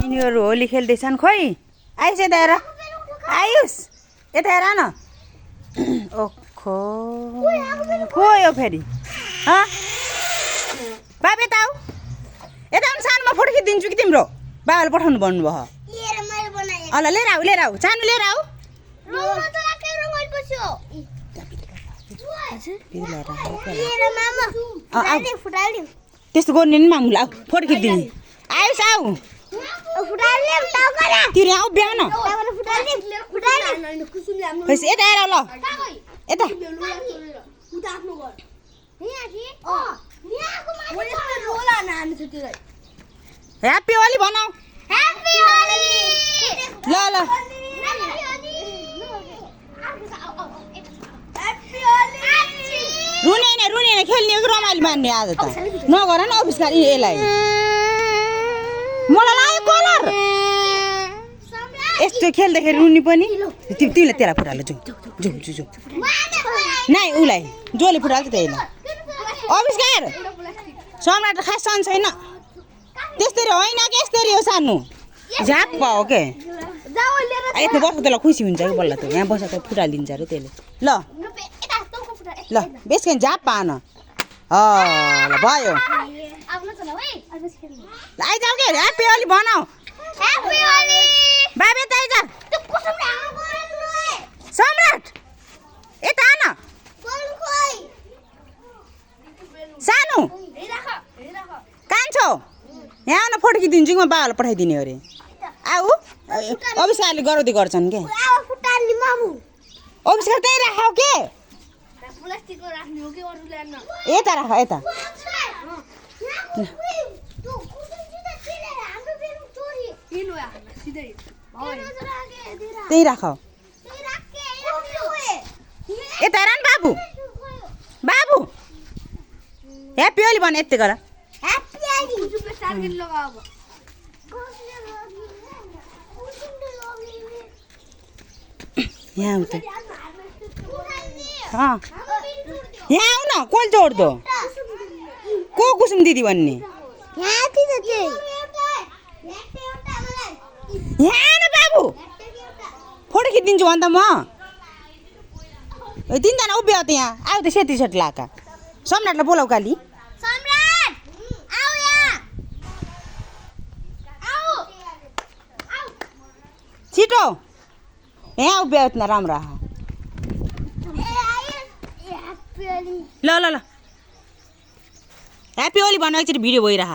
यिनीहरू होली खेल्दैछन् खोइ आइस यता हेर आयुष यता हेर न ओखो को यो फेरि बाबा यता आऊ यता आउनु सानोमा फोटो खिचिदिन्छु कि तिम्रो बाबाले पठाउनु भन्नुभयो ल लिएर आऊ सानो लिएर आऊ त्यस्तो गर्ने नि मामुला आऊ फोटो खिचिदिनु आयुष आऊ तिमी आऊ बिहा न यता आएर ल यता ह्याप्पी होली भनौ ल ल रुने खेल्ने हो कि रमाइलो मान्ने आज त नगर न अफिसका यसलाई मलाई लाग्यो कलर यस्तो खेल्दाखेरि रुनी पनि तिमीले त्यसलाई फुटाल्यो जाऊ नाइ उसलाई जसले फुटाल्छ त्यहीलाई अफिसकार सम्राट खास सन छैन त्यस्तरी होइन कि यस्तरी हो सानो झाप हो के यता बस्छ त्यसलाई खुसी हुन्छ कि बल्ल त यहाँ बस्छ त फुटालिदिन्छ अरे त्यसले ल बेसकै झाप पान ल भयो आइजाऊ के ह्याप्पी होली भनौ बाबे त आइज सम्राट यता आन सानो कान्छो यहाँ आउन फोटो खिचिदिन्छु कि म बाबालाई पठाइदिने अरे आऊ अफिसकारले गराउँदै गर्छन् के अफिसकार त्यहीँ राखौ के यता राख यता त्यही राख यता हेर न बाबु ह्याप्पी होली भन यति गर यहाँ आऊ त यहाँ आऊ न कोल जोड्दो को कुसुम दिदी भन्ने यहाँ न बाबु फोटो खिचिदिन्छु भन् त म तिनजना उभियो त यहाँ आऊ त सेती सेट लाका सम्राटलाई बोलाऊ काली छिटो यहाँ उभियो न राम्रो ल ह्याप्पी होली भन्नु एकचोटि भिडियो भइरह